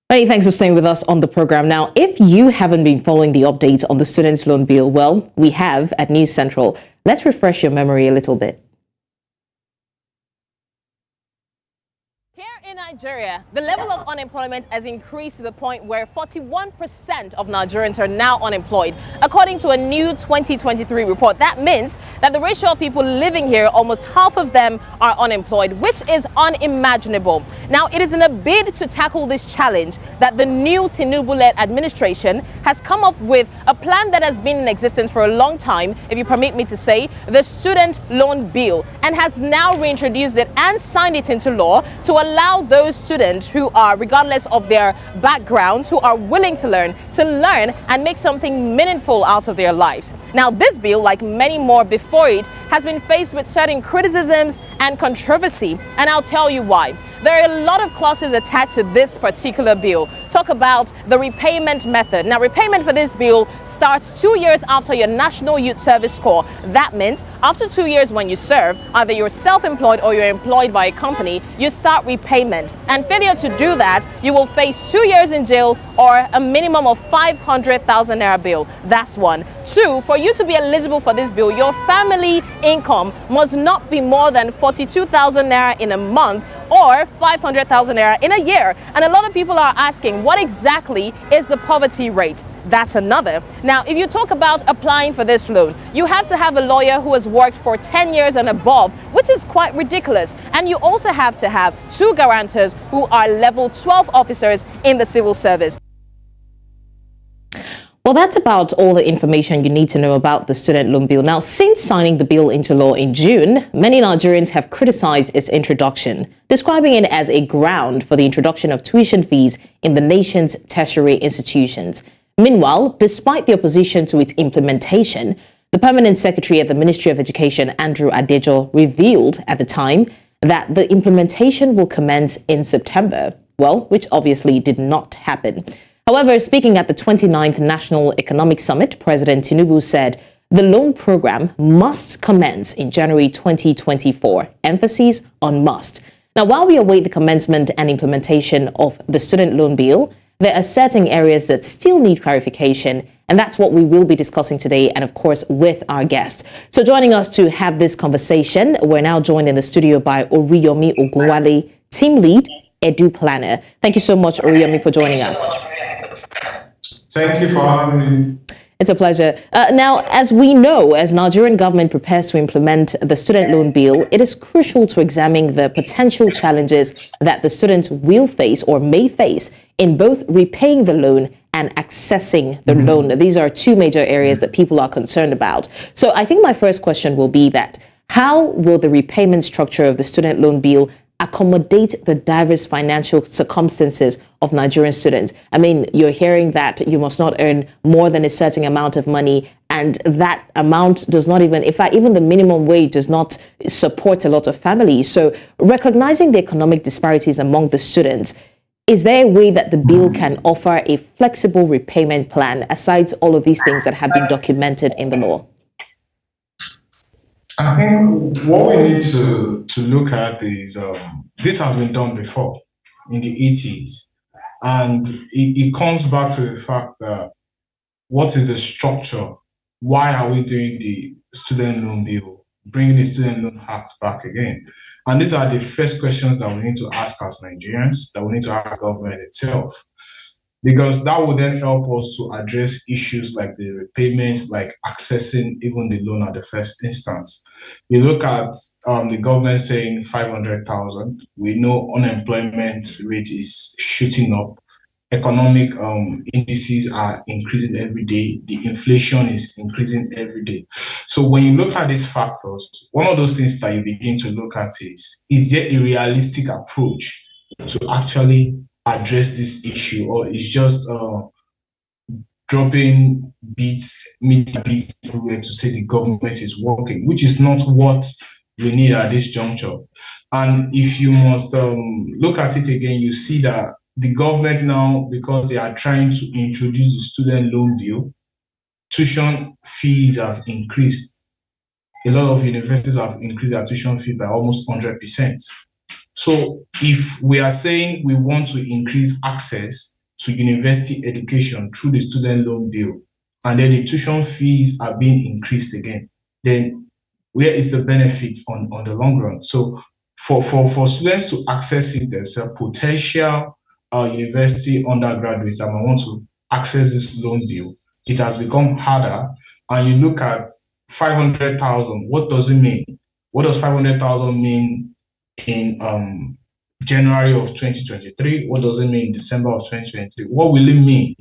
Many thanks for staying with us on the program. Now, if you haven't been following the updates on the students' loan bill, well, we have at News Central. Let's refresh your memory a little bit. Here in Nigeria, the level of unemployment has increased to the point where 41% of Nigerians are now unemployed. According to a new 2023 report, that means that the ratio of people living here, almost half of them are unemployed, which is unimaginable. Now, it is in a bid to tackle this challenge that the new Tinubu-led administration has come up with a plan that has been in existence for a long time, if you permit me to say, the student loan bill, and has now reintroduced it and signed it into law to allow those students who are, regardless of their backgrounds, who are willing to learn and make something meaningful out of their lives. Now, this bill, like many more before it, has been faced with certain criticisms and controversy, and I'll tell you why. There are a lot of clauses attached to this particular bill. Talk about the repayment method. Now, repayment for this bill starts 2 years after your National Youth Service Corps. That means after 2 years when you serve, either you're self-employed or you're employed by a company, you start repayment. And failure to do that, you will face 2 years in jail or a minimum of 500,000 naira bill. That's one. Two, for you to be eligible for this bill, your family income must not be more than 42,000 naira in a month or 500,000 naira in a year. And a lot of people are asking, what exactly is the poverty rate? That's another. Now, if you talk about applying for this loan, you have to have a lawyer who has worked for 10 years and above, which is quite ridiculous. And you also have to have 2 guarantors who are level 12 officers in the civil service. Well, that's about all the information you need to know about the student loan bill. Now, since signing the bill into law in June, many Nigerians have criticized its introduction, describing it as a ground for the introduction of tuition fees in the nation's tertiary institutions. Meanwhile, despite the opposition to its implementation, the permanent secretary at the Ministry of Education, Adejoh, revealed at the time that the implementation will commence in September, well, which obviously did not happen. However, speaking at the 29th National Economic Summit, President Tinubu said the loan program must commence in January 2024. Emphasis on must. Now, while we await the commencement and implementation of the student loan bill, there are certain areas that still need clarification, and that's what we will be discussing today, and of course, with our guests. So joining us to have this conversation, we're now joined in the studio by Oriyomi Ogunwale, Team Lead, Eduplana. Thank you so much, Oriyomi, for joining us. Thank you for having me. It's a pleasure. Now, as we know, as Nigerian government prepares to implement the student loan bill, it is crucial to examine the potential challenges that the students will face or may face in both repaying the loan and accessing the loan. These are 2 major areas that people are concerned about. So I think my first question will be that how will the repayment structure of the student loan bill accommodate the diverse financial circumstances of Nigerian students? I mean, you're hearing that you must not earn more than a certain amount of money, and that amount does not even, in fact, even the minimum wage does not support a lot of families. So recognizing the economic disparities among the students, is there a way that the bill can offer a flexible repayment plan aside all of these things that have been documented in the law? I think what we need to look at is this has been done before in the 80s, and it comes back to the fact that what is the structure? Why are we doing the student loan bill, bringing the student loan act back again? And these are the first questions that we need to ask as Nigerians, that we need to ask government itself, because that will then help us to address issues like the repayment, like accessing even the loan at the first instance. You look at the government saying 500,000. We know unemployment rate is shooting up. Economic indices are increasing every day. The inflation is increasing every day. So when you look at these factors, one of those things that you begin to look at is there a realistic approach to actually address this issue, or is just dropping media beats everywhere to say the government is working, which is not what we need at this juncture. And if you must look at it again, you see that the government now, because they are trying to introduce the student loan bill, tuition fees have increased. A lot of universities have increased their tuition fee by almost 100%. So if we are saying we want to increase access, to university education through the student loan bill, and then the tuition fees are being increased again, then where is the benefit on the long run? So for students to access it themselves, potential university undergraduates that might want to access this loan bill, it has become harder. And you look at 500,000, what does it mean? What does 500,000 mean in January of 2023? What does it mean in December of 2023? What will it mean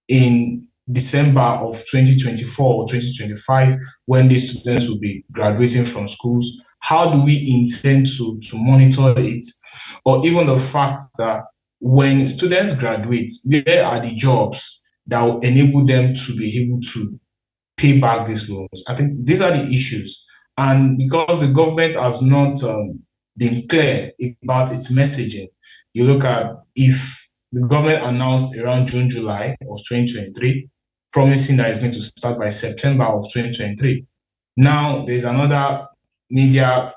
in December of 2024 or 2025 when these students will be graduating from schools? How do we intend to monitor it? Or even the fact that when students graduate, where are the jobs that will enable them to be able to pay back these loans? I think these are the issues. And because the government has not been clear about its messaging, you look at if the government announced around June, July of 2023, promising that it's going to start by September of 2023. Now there's another media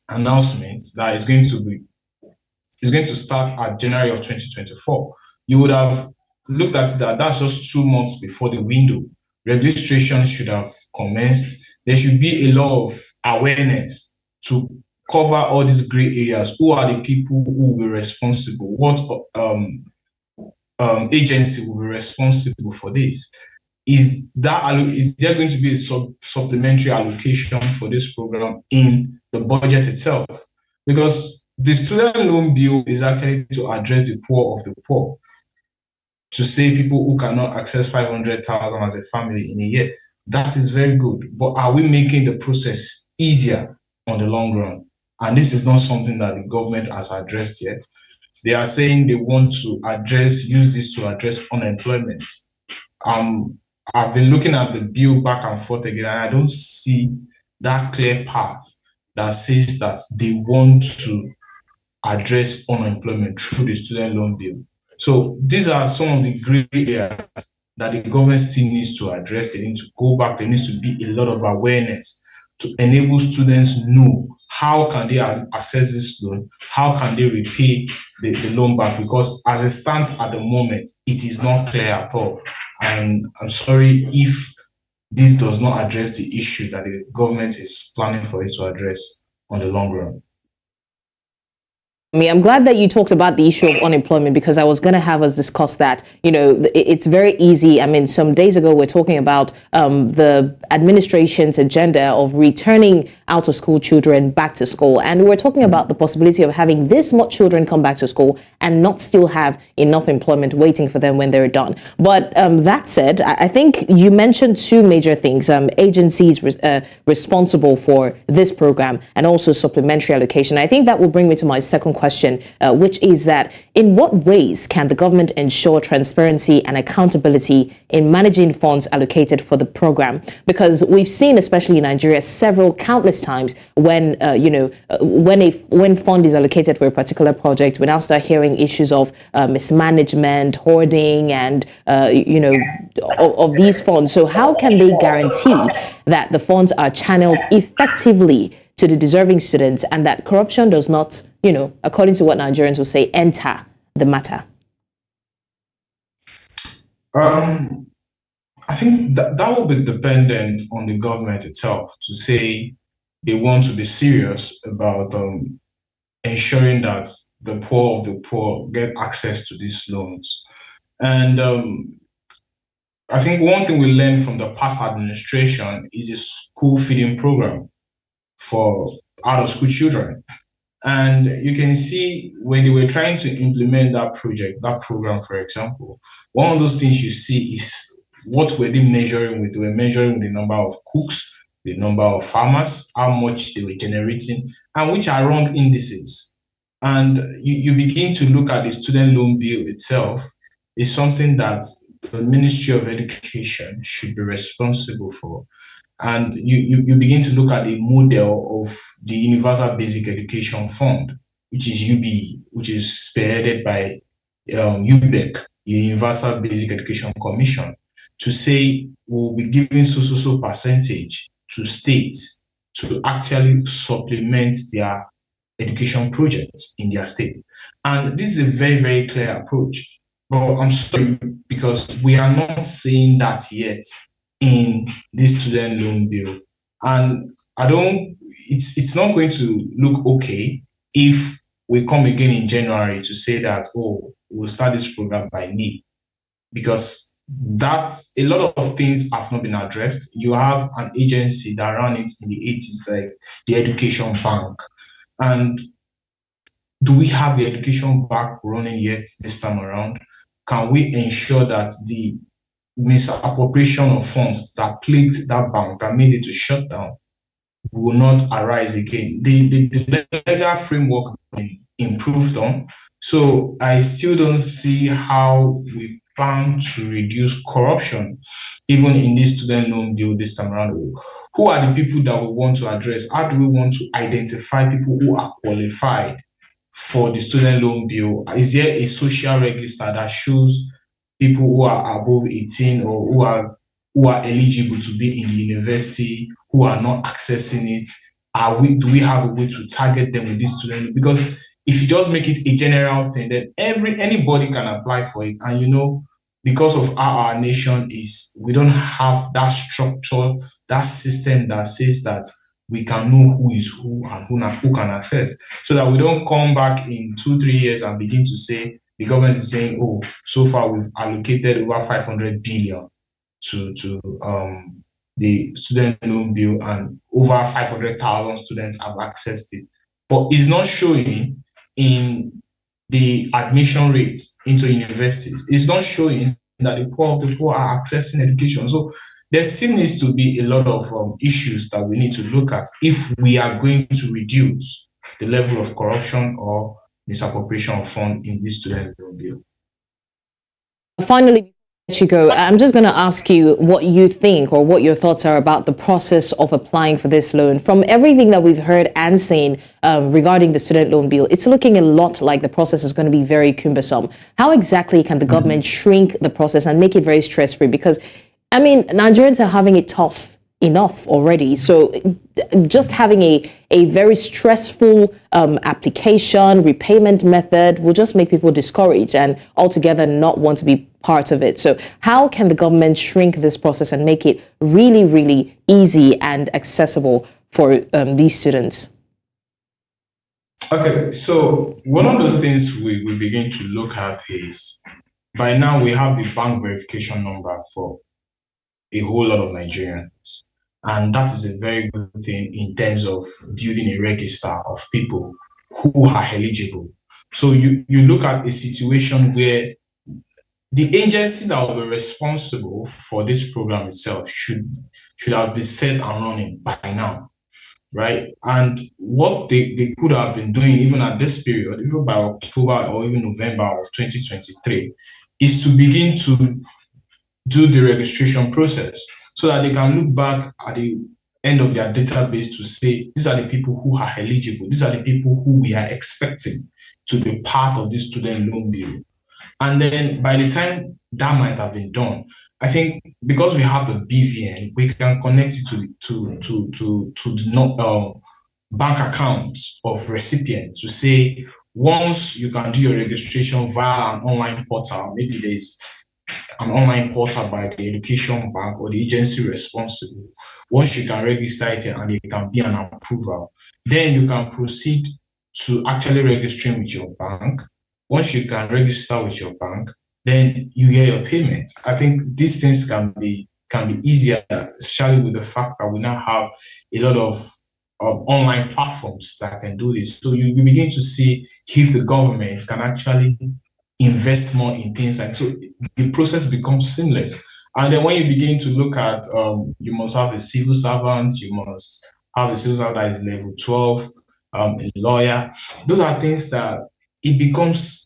announcement that is going to start at January of 2024. You would have looked at that. That's just 2 months before the window. Registration should have commenced. There should be a lot of awareness to cover all these gray areas. Who are the people who will be responsible? What agency will be responsible for this? Is there going to be a supplementary allocation for this program in the budget itself? Because the student loan bill is actually to address the poor of the poor, to say people who cannot access 500,000 as a family in a year. That is very good. But are we making the process easier on the long run? And this is not something that the government has addressed yet. They are saying they want to use this to address unemployment. I've been looking at the bill back and forth again, and I don't see that clear path that says that they want to address unemployment through the student loan bill. So these are some of the gray areas that the government still needs to address. They need to go back. There needs to be a lot of awareness to enable students know how can they access this loan, how can they repay the loan back, because as it stands at the moment, it is not clear at all. And I'm sorry if this does not address the issue that the government is planning for it to address on the long run. I'm glad that you talked about the issue of unemployment, because I was going to have us discuss that. It's very easy. Some days ago, we're talking about the administration's agenda of returning out of school children back to school. And we're talking about the possibility of having this much children come back to school and not still have enough employment waiting for them when they're done. But that said, I think you mentioned two major things, agencies responsible for this program and also supplementary allocation. I think that will bring me to my second question, which is that in what ways can the government ensure transparency and accountability in managing funds allocated for the program? Because we've seen, especially in Nigeria, countless times when when fund is allocated for a particular project, we now start hearing issues of mismanagement, hoarding, and of these funds. So how can they guarantee that the funds are channeled effectively to the deserving students and that corruption does not, according to what Nigerians will say, enter the matter? I think that will be dependent on the government itself to say they want to be serious about ensuring that the poor of the poor get access to these loans. And I think one thing we learned from the past administration is a school feeding program for out-of-school children. And you can see when they were trying to implement that program, for example, one of those things you see is what were they measuring with? They were measuring the number of cooks, the number of farmers, how much they were generating, and which are wrong indices. And you begin to look at the student loan bill itself is something that the Ministry of Education should be responsible for. And you begin to look at the model of the Universal Basic Education Fund, which is UBE, which is spearheaded by UBEC, the Universal Basic Education Commission, to say we'll be giving so percentage to states to actually supplement their education projects in their state. And this is a very, very clear approach. But I'm sorry because we are not seeing that yet in this student loan bill. And I don't, it's not going to look okay if we come again in January to say that, oh, we'll start this program by May, because that a lot of things have not been addressed. You have an agency that ran it in the 80s, like the Education Bank. And do we have the education back running yet this time around? Can we ensure that the misappropriation of funds that plagued that bank, that made it to shut down, will not arise again? The legal framework has been improved on. So I still don't see how we plan to reduce corruption, even in this student loan bill this time around. Who are the people that we want to address? How do we want to identify people who are qualified for the student loan bill? Is there a social register that shows people who are above 18 or who are eligible to be in the university, who are not accessing it? Do we have a way to target them with this student? Because if you just make it a general thing, then anybody can apply for it. And because of how our nation is, we don't have that structure, that system that says that we can know who is who and who can access, so that we don't come back in 2 3 years and begin to say the government is saying, oh, so far we've allocated over 500 billion to the student loan bill, and over 500,000 students have accessed it, but it's not showing in the admission rate into universities. It's not showing that the poor of the poor are accessing education. So there still needs to be a lot of issues that we need to look at if we are going to reduce the level of corruption or misappropriation of funds in this student loan bill. Finally, before I let you go, I'm just going to ask you what you think or what your thoughts are about the process of applying for this loan. From everything that we've heard and seen regarding the student loan bill, it's looking a lot like the process is going to be very cumbersome. How exactly can the government shrink the process and make it very stress-free? Because, I mean, Nigerians are having it tough enough already. So just having a very stressful application, repayment method will just make people discouraged and altogether not want to be part of it. So how can the government shrink this process and make it really, really easy and accessible for these students? Okay, so one of those things we begin to look at is, by now we have the bank verification number for a whole lot of Nigerians. And that is a very good thing in terms of building a register of people who are eligible. So you look at a situation where the agency that will be responsible for this program itself should have been set and running by now, right? And what they could have been doing even at this period, even by October or even November of 2023, is to begin to do the registration process so that they can look back at the end of their database to say, these are the people who are eligible, these are the people who we are expecting to be part of this student loan bill. And then by the time that might have been done, I think because we have the BVN, we can connect it to the bank accounts of recipients to say, once you can do your registration via an online portal, maybe there's an online portal by the education bank or the agency responsible. Once you can register it and it can be an approval, then you can proceed to actually registering with your bank. Once you can register with your bank, then you get your payment. I think these things can be easier, especially with the fact that we now have a lot of online platforms that can do this. So you begin to see if the government can actually invest more in things, and so the process becomes seamless. And then when you begin to look at, you must have a civil servant, you must have a civil servant that is level 12, a lawyer. Those are things that it becomes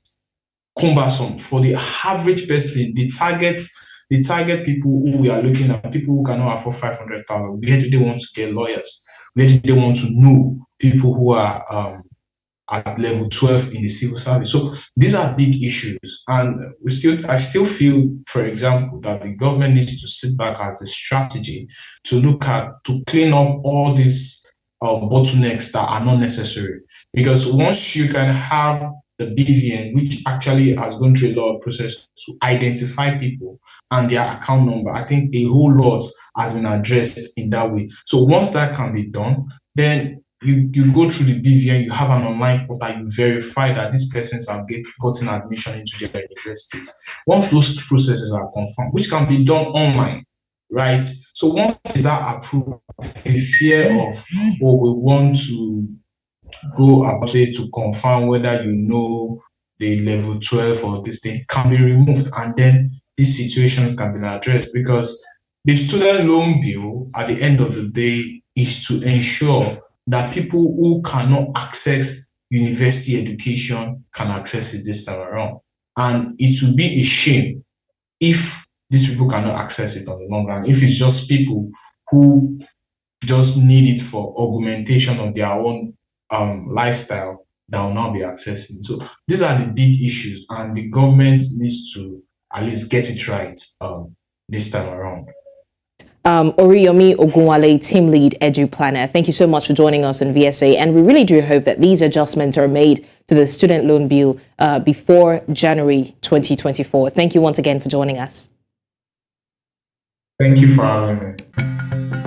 cumbersome for the average person. The target people who we are looking at, people who cannot afford 500,000. Where do they want to get lawyers? Where do they want to know people who are at level 12 in the civil service? So these are big issues. And I still feel, for example, that the government needs to sit back as a strategy to clean up all these bottlenecks that are not necessary. Because once you can have the BVN, which actually has gone through a lot of process to identify people and their account number. I think a whole lot has been addressed in that way. So once that can be done, then you go through the BVN, you have an online portal, you verify that these persons have gotten admission into their universities. Once those processes are confirmed, which can be done online, right? So once is that approved, a fear of, oh, we want to go about say to confirm whether you know the level 12 or this thing can be removed, and then this situation can be addressed, because the student loan bill at the end of the day is to ensure that people who cannot access university education can access it this time around. And it would be a shame if these people cannot access it on the long run, if it's just people who just need it for augmentation of their own lifestyle that will now be accessing. So these are the big issues, and the government needs to at least get it right this time around. Oriyomi Ogunwale, Team Lead Eduplana, thank you so much for joining us on VSA, and we really do hope that these adjustments are made to the student loan bill before January 2024. Thank you once again for joining us. Thank you for having me.